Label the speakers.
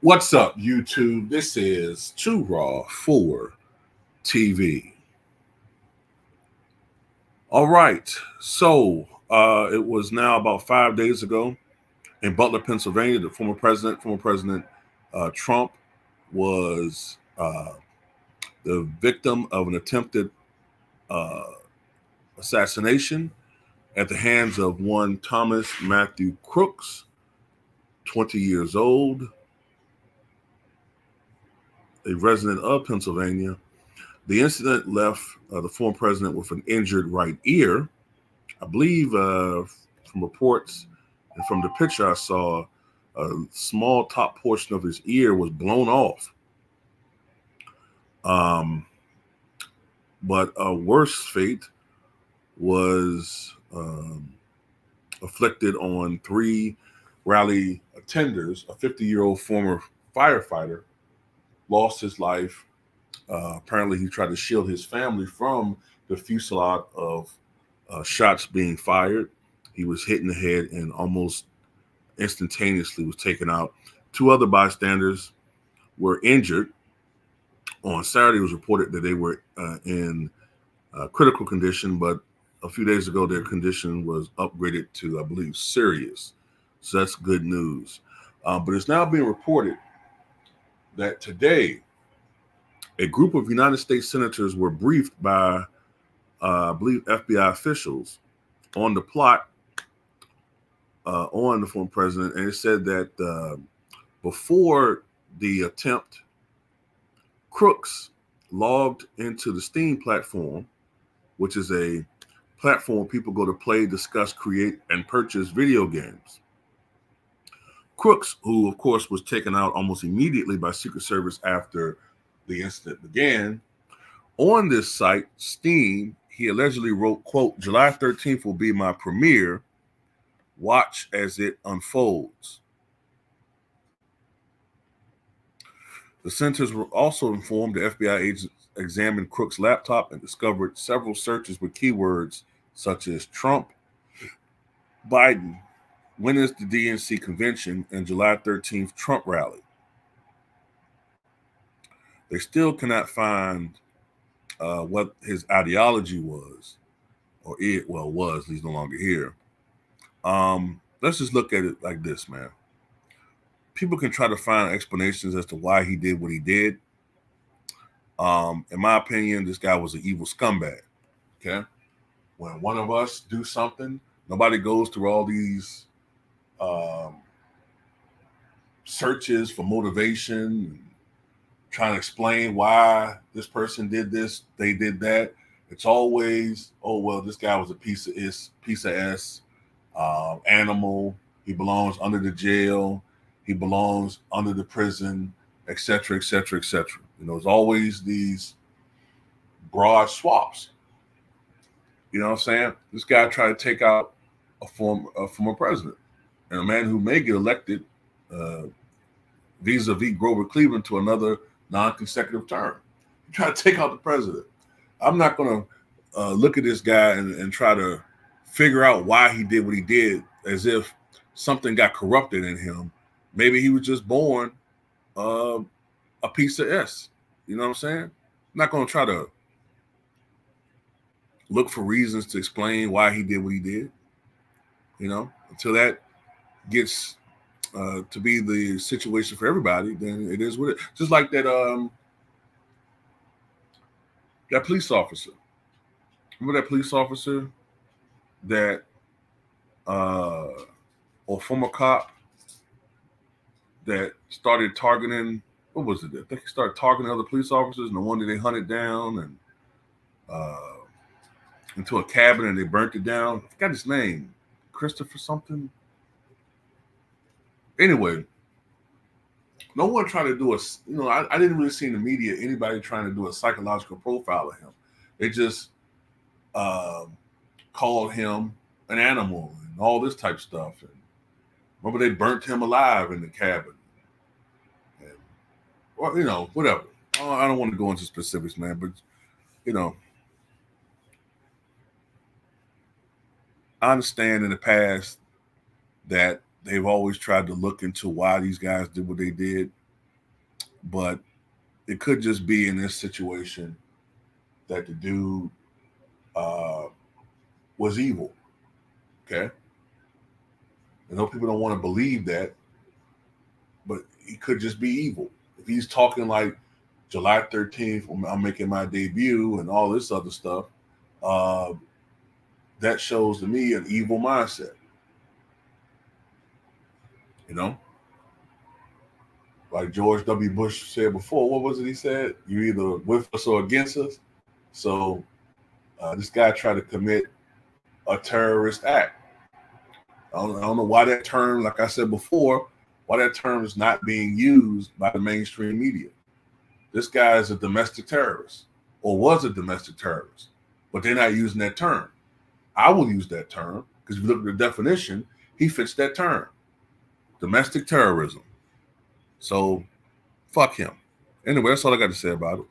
Speaker 1: What's up, YouTube? This is Too Raw for TV. All right, so it was now about 5 days ago in Butler, Pennsylvania. The former President Trump, was the victim of an attempted assassination at the hands of one Thomas Matthew Crooks, 20 years old, a resident of Pennsylvania. The incident left the former president with an injured right ear. I believe from reports and from the picture I saw, a small top portion of his ear was blown off. But a worse fate was afflicted on 3 rally attenders. A 50-year-old former firefighter lost his life. Apparently, he tried to shield his family from the fusillade of shots being fired. He was hit in the head and almost instantaneously was taken out. 2 other bystanders were injured. On Saturday, it was reported that they were in critical condition, but a few days ago, their condition was upgraded to, I believe, serious. So that's good news. But it's now being reported that today, a group of United States senators were briefed by, I believe, FBI officials on the plot on the former president. And it said that before the attempt, Crooks logged into the Steam platform, which is a platform where people go to play, discuss, create, and purchase video games. Crooks, who, of course, was taken out almost immediately by Secret Service after the incident began, on this site, Steam, he allegedly wrote, quote, "July 13th will be my premiere. Watch as it unfolds." The senators were also informed the FBI agents examined Crooks' laptop and discovered several searches with keywords such as Trump, Biden, when is the DNC convention, and July 13th Trump rally. They still cannot find what his ideology was, or was, he's no longer here. Let's just look at it like this, man. People can try to find explanations as to why he did what he did. In my opinion, this guy was an evil scumbag, okay? When one of us do something, nobody goes through all these searches for motivation, trying to explain why this person did this, they did that. It's always, oh, well, this guy was a piece of S, animal. He belongs under the jail. He belongs under the prison, et cetera, et cetera, et cetera. You know, there's always these broad swaps. You know what I'm saying? This guy tried to take out a former president, and a man who may get elected vis-a-vis Grover Cleveland to another non-consecutive term. He tried to take out the president. I'm not going to look at this guy and try to figure out why he did what he did as if something got corrupted in him. Maybe he was just born a piece of S. You know what I'm saying? I'm not going to try to look for reasons to explain why he did what he did. You know, until that gets to be the situation for everybody, then it is what it is. Just like that that police officer. Remember that police officer that or former cop that started targeting, what was it? I think he started targeting other police officers, and the one that they hunted down and into a cabin and they burnt it down. I forgot his name. Christopher something. Anyway, no one tried to do I didn't really see in the media anybody trying to do a psychological profile of him. They just called him an animal and all this type of stuff. And remember, they burnt him alive in the cabin. And, well, you know, whatever. I don't want to go into specifics, man, but, you know, I understand in the past that they've always tried to look into why these guys did what they did. But it could just be in this situation that the dude was evil. Okay. I know people don't want to believe that, but he could just be evil. If he's talking like July 13th, I'm making my debut and all this other stuff, that shows to me an evil mindset. You know? Like George W. Bush said before, what was it he said? You're either with us or against us. So this guy tried to commit a terrorist act. I don't know why that term, like I said before, why that term is not being used by the mainstream media. This guy is a domestic terrorist or was a domestic terrorist, but they're not using that term. I will use that term because if you look at the definition, he fits that term. Domestic terrorism. So fuck him. Anyway, that's all I got to say about it.